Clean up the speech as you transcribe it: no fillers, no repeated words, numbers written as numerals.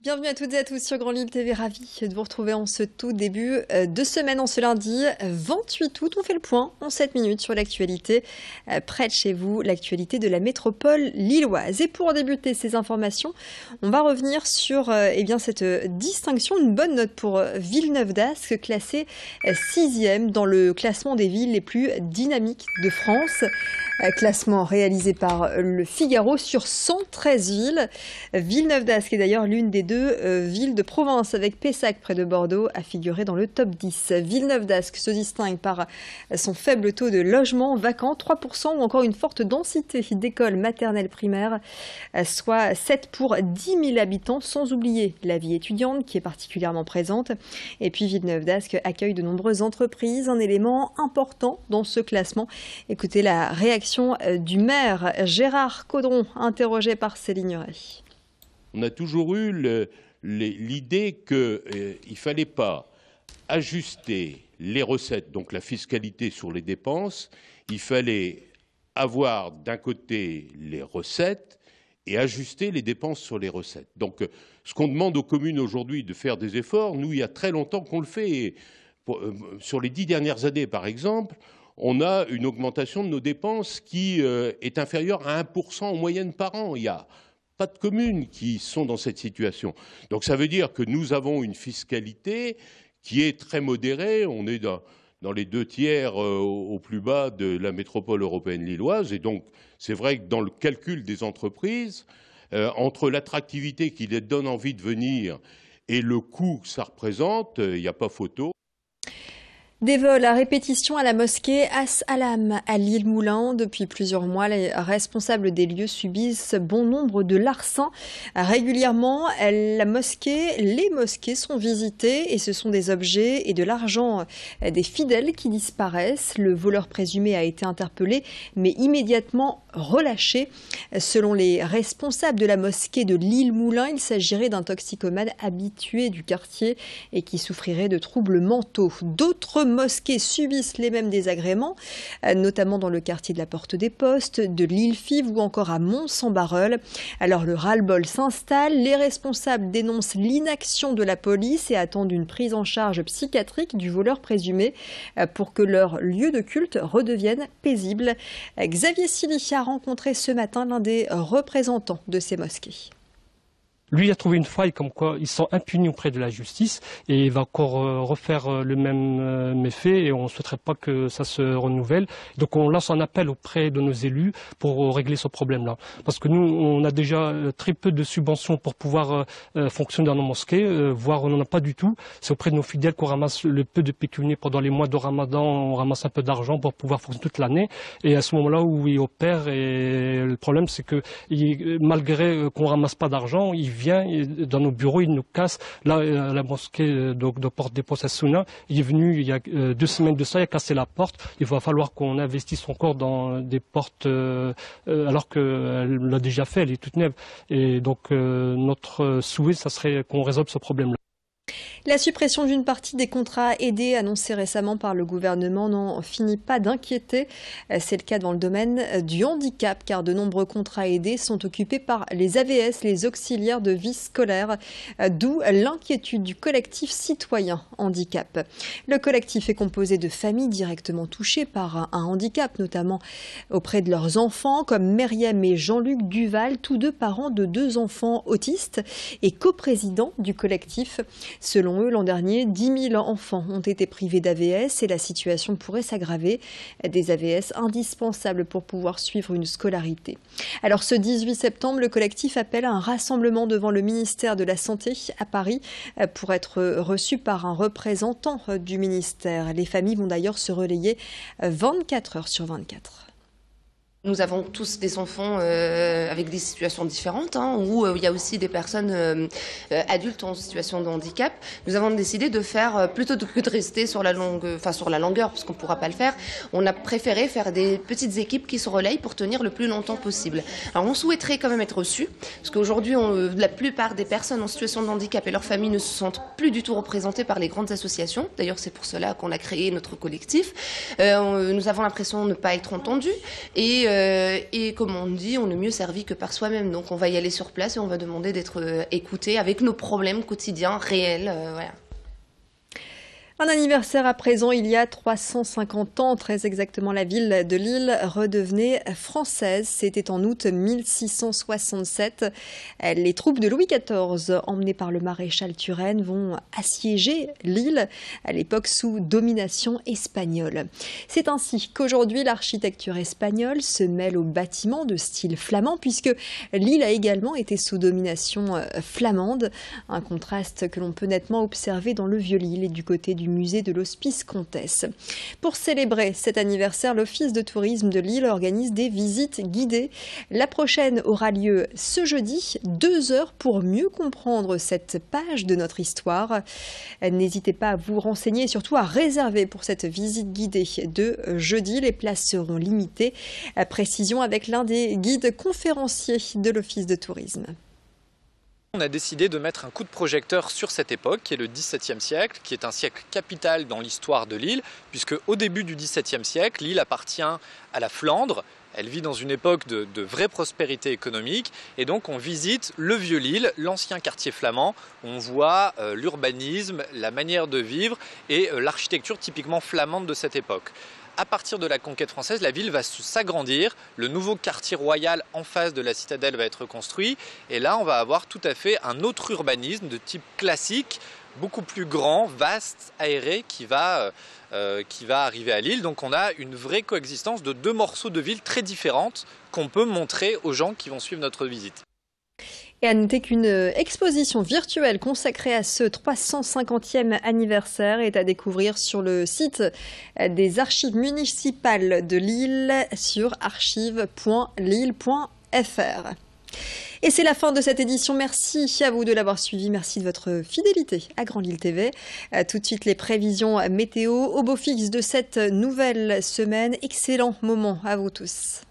Bienvenue à toutes et à tous sur Grand Lille TV, ravi de vous retrouver en ce tout début de semaine, en ce lundi 28 août. On fait le point en 7 minutes sur l'actualité près de chez vous, l'actualité de la métropole lilloise. Et pour débuter ces informations, on va revenir sur cette distinction, une bonne note pour Villeneuve d'Ascq, classée 6e dans le classement des villes les plus dynamiques de France. Classement réalisé par le Figaro sur 113 villes. Villeneuve d'Ascq est d'ailleurs l'une des deux villes de province, avec Pessac près de Bordeaux à figurer dans le top 10. Villeneuve d'Ascq se distingue par son faible taux de logements vacants, 3%, ou encore une forte densité d'écoles maternelles primaires, soit 7 pour 10 000 habitants, sans oublier la vie étudiante qui est particulièrement présente. Et puis Villeneuve d'Ascq accueille de nombreuses entreprises, un élément important dans ce classement. Écoutez la réaction du maire Gérard Caudron, interrogé par Céline Nuret. On a toujours eu l'idée qu'il ne fallait pas ajuster les recettes, donc la fiscalité sur les dépenses. Il fallait avoir d'un côté les recettes et ajuster les dépenses sur les recettes. Donc ce qu'on demande aux communes aujourd'hui de faire des efforts, nous, il y a très longtemps qu'on le fait. Et sur les 10 dernières années, par exemple, on a une augmentation de nos dépenses qui est inférieure à 1% en moyenne par an. Il n'y a pas de communes qui sont dans cette situation. Donc ça veut dire que nous avons une fiscalité qui est très modérée. On est dans les 2/3 au plus bas de la métropole européenne lilloise. Et donc c'est vrai que dans le calcul des entreprises, entre l'attractivité qui les donne envie de venir et le coût que ça représente, il n'y a pas photo. Des vols à répétition à la mosquée As-Salam à Lille-Moulin. Depuis plusieurs mois, les responsables des lieux subissent bon nombre de larcins. Régulièrement, les mosquées sont visitées et ce sont des objets et de l'argent des fidèles qui disparaissent. Le voleur présumé a été interpellé mais immédiatement relâché. Selon les responsables de la mosquée de Lille-Moulin, il s'agirait d'un toxicomane habitué du quartier et qui souffrirait de troubles mentaux. D'autres mosquées subissent les mêmes désagréments, notamment dans le quartier de la Porte des Postes, de l'Île-Five ou encore à Mons-en-Barœul. Alors le ras-le-bol s'installe, les responsables dénoncent l'inaction de la police et attendent une prise en charge psychiatrique du voleur présumé pour que leur lieu de culte redevienne paisible. Xavier Silly a rencontré ce matin l'un des représentants de ces mosquées. Lui, il a trouvé une faille comme quoi ils sont impunis auprès de la justice et il va encore refaire le même méfait et on ne souhaiterait pas que ça se renouvelle. Donc on lance un appel auprès de nos élus pour régler ce problème-là. Parce que nous, on a déjà très peu de subventions pour pouvoir fonctionner dans nos mosquées, voire on n'en a pas du tout. C'est auprès de nos fidèles qu'on ramasse le peu de pécunier pendant les mois de Ramadan, on ramasse un peu d'argent pour pouvoir fonctionner toute l'année. Et à ce moment-là où il opère, et le problème c'est que malgré qu'on ramasse pas d'argent, il vient dans nos bureaux, il nous casse. Là, à la mosquée de Porte des Postes à Souna, il est venu il y a 2 semaines de ça, il a cassé la porte. Il va falloir qu'on investisse encore dans des portes alors qu'elle l'a déjà fait, elle est toute neuve. Et donc notre souhait, ça serait qu'on résolve ce problème-là. La suppression d'une partie des contrats aidés annoncée récemment par le gouvernement n'en finit pas d'inquiéter. C'est le cas dans le domaine du handicap, car de nombreux contrats aidés sont occupés par les AVS, les auxiliaires de vie scolaire, d'où l'inquiétude du collectif citoyen handicap. Le collectif est composé de familles directement touchées par un handicap, notamment auprès de leurs enfants, comme Myriam et Jean-Luc Duval, tous deux parents de 2 enfants autistes et coprésidents du collectif. Selon eux, l'an dernier, 10 000 enfants ont été privés d'AVS et la situation pourrait s'aggraver. Des AVS indispensables pour pouvoir suivre une scolarité. Alors ce 18 septembre, le collectif appelle à un rassemblement devant le ministère de la Santé à Paris pour être reçu par un représentant du ministère. Les familles vont d'ailleurs se relayer 24 heures sur 24. Nous avons tous des enfants avec des situations différentes, où il y a aussi des personnes adultes en situation de handicap. Nous avons décidé de faire, plutôt que de rester sur la longueur, parce qu'on ne pourra pas le faire, on a préféré faire des petites équipes qui se relayent pour tenir le plus longtemps possible. Alors on souhaiterait quand même être reçus, parce qu'aujourd'hui la plupart des personnes en situation de handicap et leurs familles ne se sentent plus du tout représentées par les grandes associations. D'ailleurs c'est pour cela qu'on a créé notre collectif. Nous avons l'impression de ne pas être entendus et et comme on dit, on est mieux servi que par soi-même. Donc on va y aller sur place et on va demander d'être écouté avec nos problèmes quotidiens réels. Voilà. Un anniversaire à présent, il y a 350 ans, très exactement, la ville de Lille redevenait française. C'était en août 1667. Les troupes de Louis XIV, emmenées par le maréchal Turenne, vont assiéger Lille, à l'époque sous domination espagnole. C'est ainsi qu'aujourd'hui, l'architecture espagnole se mêle aux bâtiments de style flamand, puisque Lille a également été sous domination flamande. Un contraste que l'on peut nettement observer dans le Vieux-Lille et du côté du musée de l'Hospice-Comtesse. Pour célébrer cet anniversaire, l'Office de tourisme de Lille organise des visites guidées. La prochaine aura lieu ce jeudi, 2 heures pour mieux comprendre cette page de notre histoire. N'hésitez pas à vous renseigner et surtout à réserver pour cette visite guidée de jeudi. Les places seront limitées. Précision avec l'un des guides conférenciers de l'Office de tourisme. On a décidé de mettre un coup de projecteur sur cette époque, qui est le XVIIe siècle, qui est un siècle capital dans l'histoire de Lille, puisque au début du XVIIe siècle, Lille appartient à la Flandre. Elle vit dans une époque de vraie prospérité économique, et donc on visite le Vieux-Lille, l'ancien quartier flamand. On voit l'urbanisme, la manière de vivre et l'architecture typiquement flamande de cette époque. À partir de la conquête française, la ville va s'agrandir, le nouveau quartier royal en face de la citadelle va être construit, et là on va avoir tout à fait un autre urbanisme de type classique, beaucoup plus grand, vaste, aéré, qui va arriver à Lille. Donc on a une vraie coexistence de 2 morceaux de ville très différentes qu'on peut montrer aux gens qui vont suivre notre visite. Et à noter qu'une exposition virtuelle consacrée à ce 350e anniversaire est à découvrir sur le site des archives municipales de Lille sur archives.lille.fr. Et c'est la fin de cette édition. Merci à vous de l'avoir suivi. Merci de votre fidélité à Grand Lille TV. Tout de suite, les prévisions météo au beau fixe de cette nouvelle semaine. Excellent moment à vous tous.